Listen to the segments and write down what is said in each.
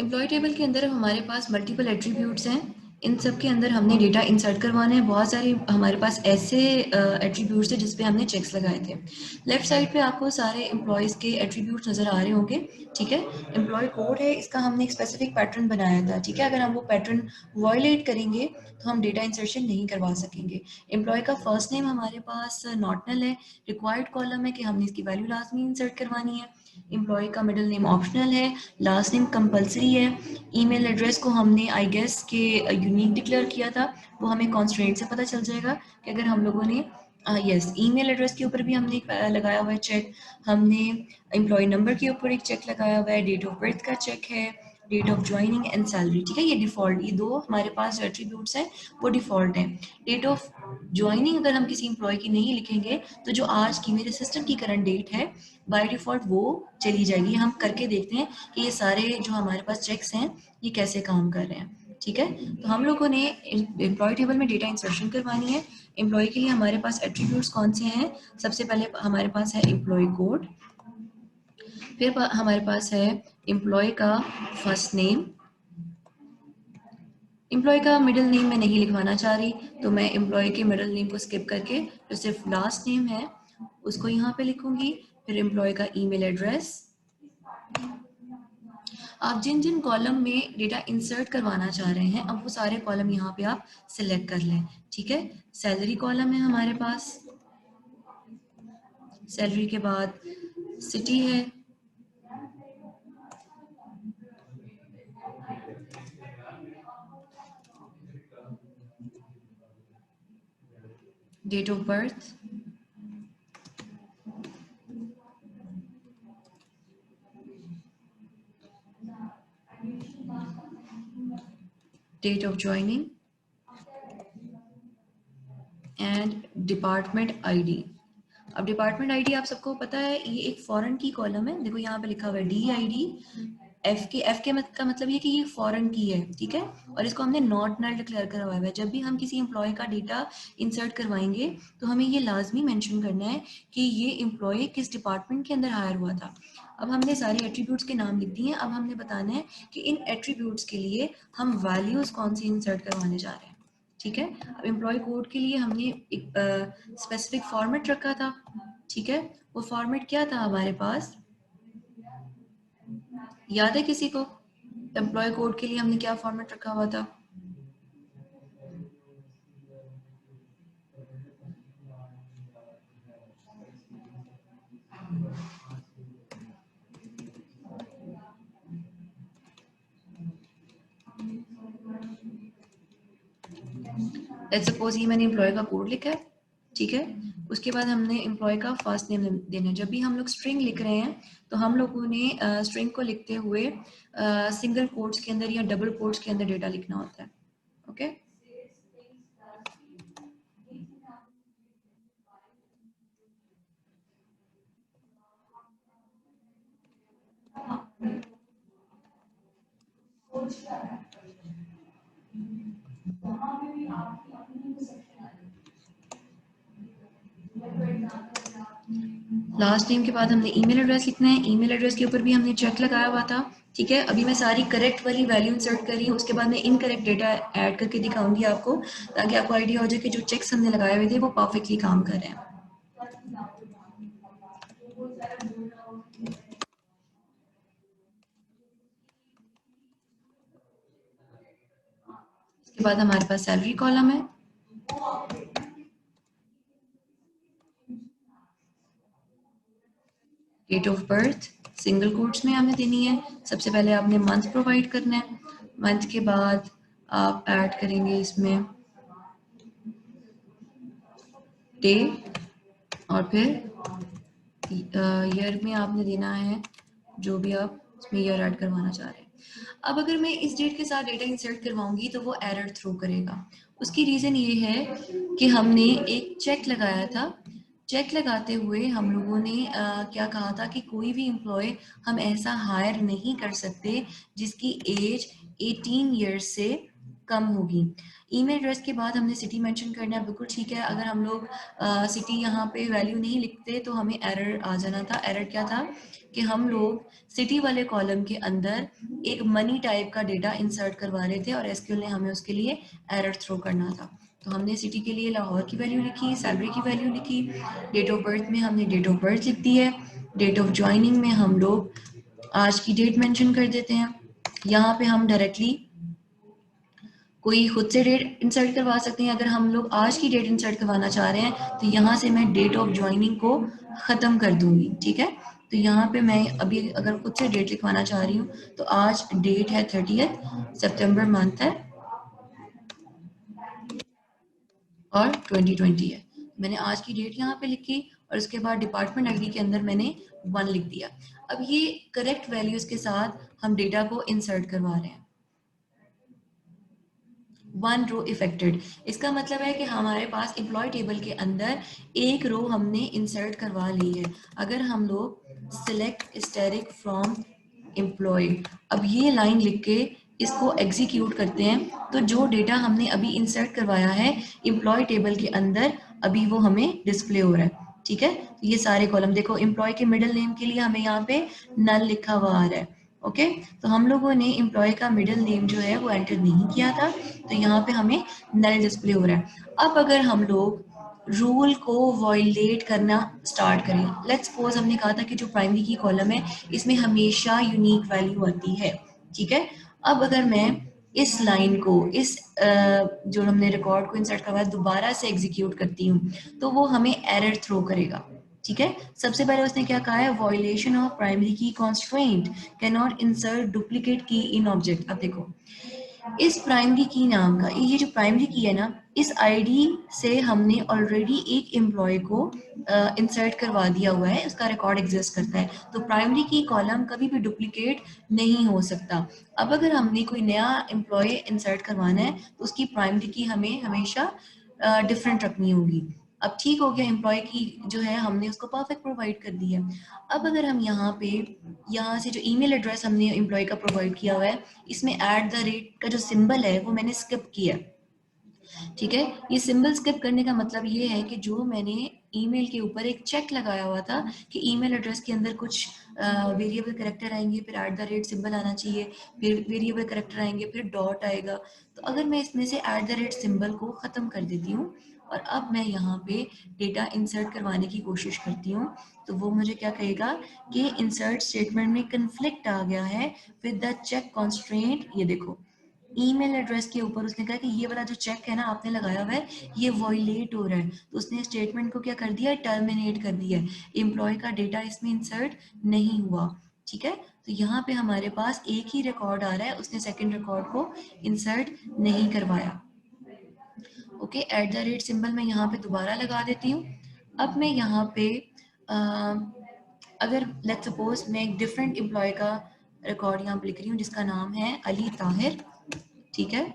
Employ table के अंदर हमारे पास मल्टीपल एट्रीब्यूट्स हैं। इन सब के अंदर हमने डेटा इंसर्ट करवाना है। बहुत सारे हमारे पास ऐसे एट्रीब्यूट्स हैं जिस पे हमने चेक्स लगाए थे। लेफ्ट साइड पे आपको सारे एम्प्लॉयज़ के एट्रीब्यूट्स नज़र आ रहे होंगे, ठीक है। एम्प्लॉय कोड है, इसका हमने एक स्पेसिफिक पैटर्न बनाया था, ठीक है। अगर हम वो पैटर्न वायलेट करेंगे तो हम डेटा इंसर्शन नहीं करवा सकेंगे। एम्प्लॉय का फर्स्ट नेम हमारे पास नॉट नल है, रिक्वायर्ड कॉलम है कि हमने इसकी वैल्यू लाजमी इंसर्ट करवानी है। एम्प्लॉय का मिडिल नेम ऑप्शनल है, लास्ट नेम कंपलसरी है। ईमेल एड्रेस को हमने आई गेस के यूनिक डिक्लेयर किया था, वो हमें कॉन्स्ट्रेंट से पता चल जाएगा कि अगर हम लोगों ने यस ईमेल एड्रेस के ऊपर भी हमने एक लगाया हुआ है चेक। हमने एम्प्लॉय नंबर के ऊपर एक चेक लगाया हुआ है, डेट ऑफ बर्थ का चेक है, date of joining and salary, ठीक है। ये डिफॉल्ट, ये दो हमारे पास जो एट्रीब्यूट्स हैं वो डिफॉल्ट हैं। डेट ऑफ ज्वाइनिंग अगर हम किसी एम्प्लॉय की नहीं लिखेंगे तो जो आज की मेरे सिस्टम की करंट डेट है बाय डिफॉल्ट वो चली जाएगी। हम करके देखते हैं कि ये सारे जो हमारे पास चेक्स हैं ये कैसे काम कर रहे हैं, ठीक है। तो हम लोगों ने एम्प्लॉय टेबल में डेटा इंसर्शन करवानी है। एम्प्लॉय के लिए हमारे पास एट्रीब्यूट्स कौन से हैं? सबसे पहले हमारे पास है एम्प्लॉय कोड, फिर हमारे पास है एम्प्लॉय का फर्स्ट नेम। एम्प्लॉय का मिडिल नेम मैं नहीं लिखवाना चाह रही, तो मैं एम्प्लॉय के मिडिल नेम को स्किप करके जो सिर्फ लास्ट नेम है उसको यहाँ पे लिखूंगी। फिर एम्प्लॉय का ईमेल एड्रेस। आप जिन जिन कॉलम में डेटा इंसर्ट करवाना चाह रहे हैं अब वो सारे कॉलम यहाँ पे आप सिलेक्ट कर लें, ठीक है। सैलरी कॉलम है हमारे पास, सैलरी के बाद सिटी है, date of birth, date of joining and department ID. अब डिपार्टमेंट आईडी आप सबको पता है ये एक फॉरेन की कॉलम है। देखो यहाँ पे लिखा हुआ है DID। एफ के का मतलब ये कि ये फॉरेन की है, ठीक है। और इसको हमने नॉट नल डिक्लेयर करा हुआ है। जब भी हम किसी एम्प्लॉय का डेटा इंसर्ट करवाएंगे तो हमें ये लाजमी मेंशन करना है कि ये एम्प्लॉय किस डिपार्टमेंट के अंदर हायर हुआ था। अब हमने सारे एट्रीब्यूट्स के नाम लिख दिए हैं। अब हमने बताना है कि इन एट्रीब्यूट्स के लिए हम वैल्यूज कौन सी इंसर्ट करवाने जा रहे हैं, ठीक है। अब एम्प्लॉय कोड के लिए हमने एक स्पेसिफिक फॉर्मेट रखा था, ठीक है। वो फॉर्मेट क्या था हमारे पास, याद है किसी को? एम्प्लॉय कोड के लिए हमने क्या फॉर्मेट रखा हुआ था? लेट्स सपोज ये मैंने एम्प्लॉय का कोड लिखा है, ठीक है। उसके बाद हमने एम्प्लॉय का फर्स्ट नेम देना है। जब भी हम लोग स्ट्रिंग लिख रहे हैं तो हम लोगों ने स्ट्रिंग को लिखते हुए सिंगल कोट्स के अंदर या डबल कोट्स के अंदर डेटा लिखना होता है, ओके। लास्ट नेम के बाद हमने ईमेल एड्रेस लिखना है। ईमेल एड्रेस के ऊपर भी हमने चेक लगाया हुआ था, ठीक है। अभी मैं सारी करेक्ट वाली वैल्यू इंसर्ट कर रही हूँ, उसके बाद मैं इनकरेक्ट डेटा ऐड करके दिखाऊंगी आपको, ताकि आपको आइडिया हो जाए कि जो चेक्स हमने लगाए हुए थे वो परफेक्टली काम कर रहे हैं। इसके बाद हमारे पास सैलरी कॉलम है, date of birth single quotes में हमें देनी है। सबसे पहले आपने मंथ प्रोवाइड करना है, मंथ के बाद आप ऐड करेंगे इसमें डे, और फिर ईयर में आपने देना है जो भी आप इसमें ईयर ऐड करवाना चाह रहे हैं। अब अगर मैं इस डेट के साथ डेटा इंसर्ट करवाऊंगी तो वो एरर थ्रो करेगा। उसकी रीज़न ये है कि हमने एक चेक लगाया था। चेक लगाते हुए हम लोगों ने क्या कहा था कि कोई भी एम्प्लॉय हम ऐसा हायर नहीं कर सकते जिसकी एज 18 ईयर्स से कम होगी। ईमेल एड्रेस के बाद हमने सिटी मेंशन करना है, बिल्कुल ठीक है। अगर हम लोग सिटी यहाँ पे वैल्यू नहीं लिखते तो हमें एरर आ जाना था। एरर क्या था कि हम लोग सिटी वाले कॉलम के अंदर एक मनी टाइप का डेटा इंसर्ट करवा रहे थे और एसक्यूएल ने हमें उसके लिए एरर थ्रो करना था। तो हमने सिटी के लिए लाहौर की वैल्यू लिखी, सैलरी की वैल्यू लिखी, डेट ऑफ बर्थ में हमने डेट ऑफ बर्थ लिख दी है, डेट ऑफ ज्वाइनिंग में हम लोग आज की डेट मेंशन कर देते हैं। यहाँ पे हम डायरेक्टली कोई खुद से डेट इंसर्ट करवा सकते हैं। अगर हम लोग आज की डेट इंसर्ट करवाना चाह रहे हैं तो यहाँ से मैं डेट ऑफ ज्वाइनिंग को ख़त्म कर दूंगी, ठीक है। तो यहाँ पे मैं अभी अगर खुद से डेट लिखवाना चाह रही हूँ तो आज डेट है 30 सितंबर मंथ है और 2020 है। मैंने आज की डेट यहाँ पे लिखी और उसके बाद डिपार्टमेंट आईडी के अंदर मैंने 1 लिख दिया। अब ये करेक्ट वैल्यूज के साथ हम डेटा को इंसर्ट करवा रहे हैं। 1 रो इफेक्टेड, इसका मतलब है कि हमारे पास एम्प्लॉय टेबल के अंदर एक रो हमने इंसर्ट करवा ली है। अगर हम लोग सिलेक्ट स्टेरिक फ्रॉम एम्प्लॉय, अब ये लाइन लिख के इसको एग्जीक्यूट करते हैं तो जो डेटा हमने अभी इंसर्ट करवाया है एम्प्लॉय टेबल के अंदर अभी वो हमें डिस्प्ले हो रहा है, ठीक है। तो ये सारे कॉलम देखो, एम्प्लॉय के मिडिल नेम के लिए हमें यहाँ पे नल लिखा हुआ आ रहा है, ओके। तो हम लोगों ने एम्प्लॉय का मिडिल नेम जो है वो एंटर नहीं किया था तो यहाँ पे हमें नल डिस्प्ले हो रहा है। अब अगर हम लोग रूल को वॉयलेट करना स्टार्ट करें, लेट्स सपोज हमने कहा था कि जो प्राइमरी की कॉलम है इसमें हमेशा यूनिक वैल्यू आती है, ठीक है। अब अगर मैं इस लाइन को इस जो हमने रिकॉर्ड को इंसर्ट करवाया दोबारा से एग्जीक्यूट करती हूँ तो वो हमें एरर थ्रो करेगा, ठीक है। सबसे पहले उसने क्या कहा है, वॉयलेशन ऑफ प्राइमरी की constraint, can not insert duplicate की इन ऑब्जेक्ट। अब देखो इस प्राइमरी की नाम का ये जो प्राइमरी की है ना, इस आईडी से हमने ऑलरेडी एक एम्प्लॉय को इंसर्ट करवा दिया हुआ है, उसका रिकॉर्ड एग्जिस्ट करता है। तो प्राइमरी की कॉलम कभी भी डुप्लीकेट नहीं हो सकता। अब अगर हमने कोई नया एम्प्लॉय इंसर्ट करवाना है तो उसकी प्राइमरी की हमें हमेशा डिफरेंट रखनी होगी। अब ठीक हो गया, एम्प्लॉय की जो है हमने उसको परफेक्ट प्रोवाइड कर दी है। अब अगर हम यहाँ पे यहाँ से जो ईमेल एड्रेस हमने एम्प्लॉय का प्रोवाइड किया हुआ है इसमें @ का जो सिंबल है वो मैंने स्किप किया, ठीक है। ये सिंबल स्किप करने का मतलब ये है कि जो मैंने ईमेल के ऊपर एक चेक लगाया हुआ था कि ईमेल एड्रेस के अंदर कुछ वेरिएबल कैरेक्टर आएंगे, फिर @ सिंबल आना चाहिए, फिर वेरिएबल कैरेक्टर आएंगे, फिर डॉट आएगा। तो अगर मैं इसमें से @ सिंबल को ख़त्म कर देती हूँ और अब मैं यहाँ पे डेटा इंसर्ट करवाने की कोशिश करती हूँ तो वो मुझे क्या कहेगा कि इंसर्ट स्टेटमेंट में कन्फ्लिक्ट आ गया है विद द चेक कॉन्स्ट्रेंट। ये देखो ईमेल एड्रेस के ऊपर उसने कहा कि ये वाला जो चेक है ना आपने लगाया हुआ है ये वॉयलेट हो रहा है, तो उसने स्टेटमेंट को क्या कर दिया, टर्मिनेट कर दिया है। एम्प्लॉय का डेटा इसमें इंसर्ट नहीं हुआ, ठीक है। तो यहाँ पे हमारे पास एक ही रिकॉर्ड आ रहा है, उसने सेकंड रिकॉर्ड को इंसर्ट नहीं करवाया। ओके, @ सिंबल मैं यहाँ पे दोबारा लगा देती हूँ। अब मैं यहाँ पे अगर लेट्स सपोज मैं एक डिफरेंट एम्प्लॉय का रिकॉर्ड यहाँ पे लिख रही हूँ जिसका नाम है अली ताहिर, ठीक है।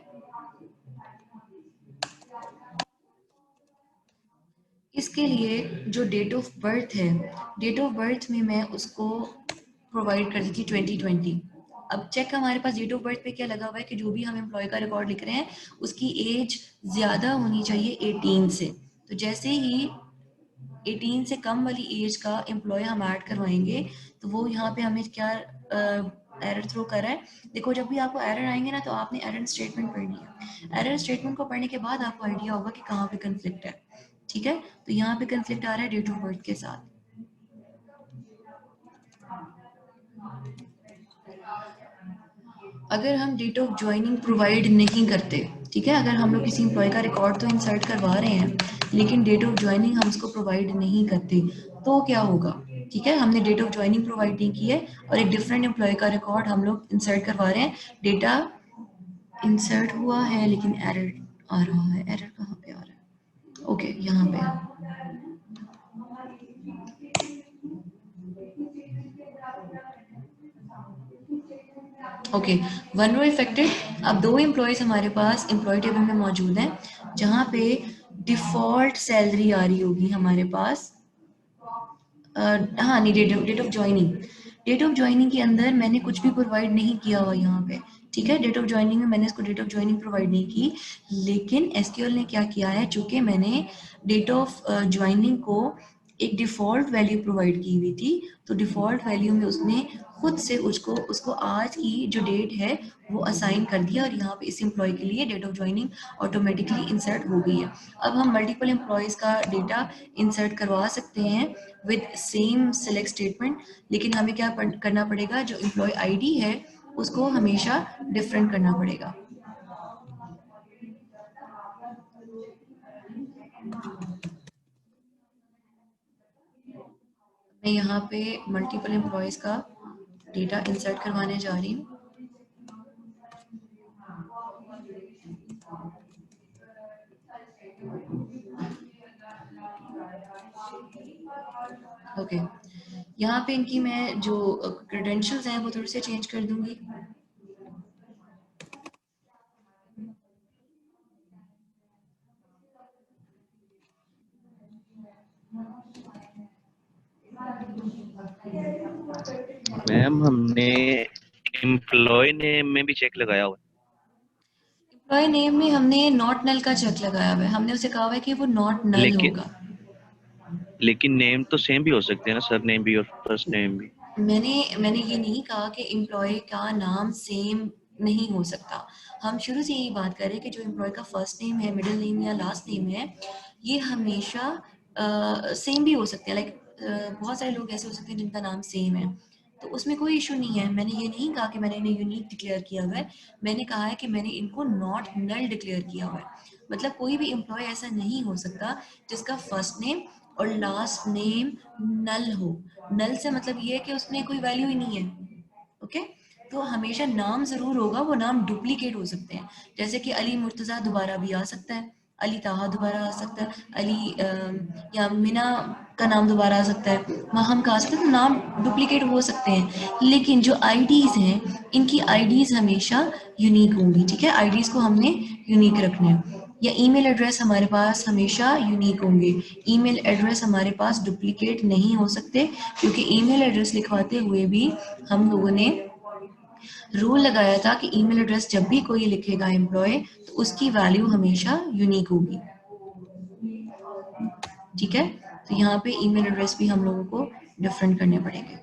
इसके लिए जो डेट ऑफ बर्थ है, डेट ऑफ बर्थ में मैं उसको प्रोवाइड कर दी थी 2020। अब चेक हमारे पास डेट ऑफ बर्थ पे क्या लगा हुआ है कि जो भी हम एम्प्लॉय का रिकॉर्ड लिख रहे हैं उसकी एज ज़्यादा होनी चाहिए 18 से। तो जैसे ही 18 से कम वाली एज का एम्प्लॉय हम ऐड करवाएंगे तो वो यहाँ पे हमें क्या एरर थ्रो कर रहा है। देखो जब भी आपको एरर आएंगे ना तो आपने एरर स्टेटमेंट पढ़नी है। एरर स्टेटमेंट को पढ़ने के बाद आपको आइडिया होगा कि कहाँ पे कंफ्लिक्ट है, ठीक है। तो यहाँ पे कंफ्लिक्ट आ रहा है डेट ऑफ बर्थ के साथ। अगर हम डेट ऑफ ज्वाइनिंग प्रोवाइड नहीं करते, ठीक है, अगर हम लोग किसी एम्प्लॉय का रिकॉर्ड तो इंसर्ट करवा रहे हैं लेकिन डेट ऑफ ज्वाइनिंग हम उसको प्रोवाइड नहीं करते तो क्या होगा, ठीक है। हमने डेट ऑफ ज्वाइनिंग प्रोवाइड नहीं की है और एक डिफरेंट एम्प्लॉय का रिकॉर्ड हम लोग इंसर्ट करवा रहे हैं, डेटा इंसर्ट हुआ है लेकिन एरर आ रहा है। एरर कहाँ पे आ रहा है, ओके यहाँ पे। ओके, 1 रो इफेक्टेड। अब 2 एम्प्लॉयज हमारे पास एम्प्लॉय टेबल में मौजूद हैं जहाँ पे डिफॉल्ट सैलरी आ रही होगी हमारे पास। हाँ नहीं, date of joining, date of joining के अंदर मैंने कुछ भी प्रोवाइड नहीं किया हुआ यहाँ पे, ठीक है, डेट ऑफ ज्वाइनिंग में मैंने इसको डेट ऑफ ज्वाइनिंग प्रोवाइड नहीं की, लेकिन एसक्यूएल ने क्या किया है, चूंकि मैंने डेट ऑफ ज्वाइनिंग को एक डिफ़ॉल्ट वैल्यू प्रोवाइड की हुई थी, तो डिफ़ॉल्ट वैल्यू में उसने खुद से उसको आज की जो डेट है वो असाइन कर दिया, और यहाँ पे इस एम्प्लॉय के लिए date of joining automatically insert हो गई है। अब हम मल्टीपल एम्प्लॉयज़ का डेटा इंसर्ट करवा सकते हैं विद सेम सेलेक्ट स्टेटमेंट, लेकिन हमें क्या करना पड़ेगा, जो एम्प्लॉय आईडी है उसको हमेशा डिफरेंट करना पड़ेगा। मैं यहाँ पे मल्टीपल एम्प्लॉयज़ का डेटा इंसर्ट करवाने जा रही हूँ। ओके, यहाँ पे इनकी मैं जो क्रेडेंशियल्स हैं वो थोड़ी सी चेंज कर दूंगी। मैम हमने एम्प्लॉय नेम में भी चेक लगाया हुआ है। एम्प्लॉय नेम में हमने नॉट नल का चेक लगाया हुआ है, हमने उसे कहा हुआ है कि वो नॉट नल होगा। लेकिन नेम तो सेम भी हो सकते हैं ना, सर नेम भी और फर्स्ट नेम भी। मैंने ये नहीं कहा कि एम्प्लॉय का नाम सेम नहीं हो सकता। हम शुरू से यही बात कर रहे हैं कि जो एम्प्लॉय का फर्स्ट नेम है, मिडिल नेम या लास्ट नेम है, ये हमेशा सेम भी हो सकते हैं। लाइक बहुत सारे लोग ऐसे हो सकते हैं जिनका नाम सेम है, तो उसमें कोई इशू नहीं है। मैंने ये नहीं कहा कि मैंने इन्हें यूनिक डिक्लेयर किया हुआ है, मैंने कहा है कि मैंने इनको नॉट नल डिक्लेयर किया हुआ है। मतलब कोई भी एम्प्लॉय ऐसा नहीं हो सकता जिसका फर्स्ट नेम और लास्ट नेम नल हो। नल से मतलब ये है कि उसमें कोई वैल्यू ही नहीं है। ओके, तो हमेशा नाम जरूर होगा, वो नाम डुप्लीकेट हो सकते हैं। जैसे कि अली मुर्तज़ा दोबारा भी आ सकता है, अली ताहा दोबारा आ सकता है, या मीना का नाम दोबारा आ सकता है, माहम का आ सकता है, तो नाम डुप्लीकेट हो सकते हैं। लेकिन जो आईडीज़ हैं, इनकी आईडीज़ हमेशा यूनिक होंगी। ठीक है, आईडीज़ को हमने यूनिक रखना है। या ईमेल एड्रेस हमारे पास हमेशा यूनिक होंगे। ईमेल एड्रेस हमारे पास डुप्लीकेट नहीं हो सकते, क्योंकि ईमेल एड्रेस लिखवाते हुए भी हम लोगों ने रूल लगाया था कि ईमेल एड्रेस जब भी कोई लिखेगा एम्प्लॉय, तो उसकी वैल्यू हमेशा यूनिक होगी। ठीक है, तो यहाँ पे ईमेल एड्रेस भी हम लोगों को डिफरेंट करने पड़ेंगे।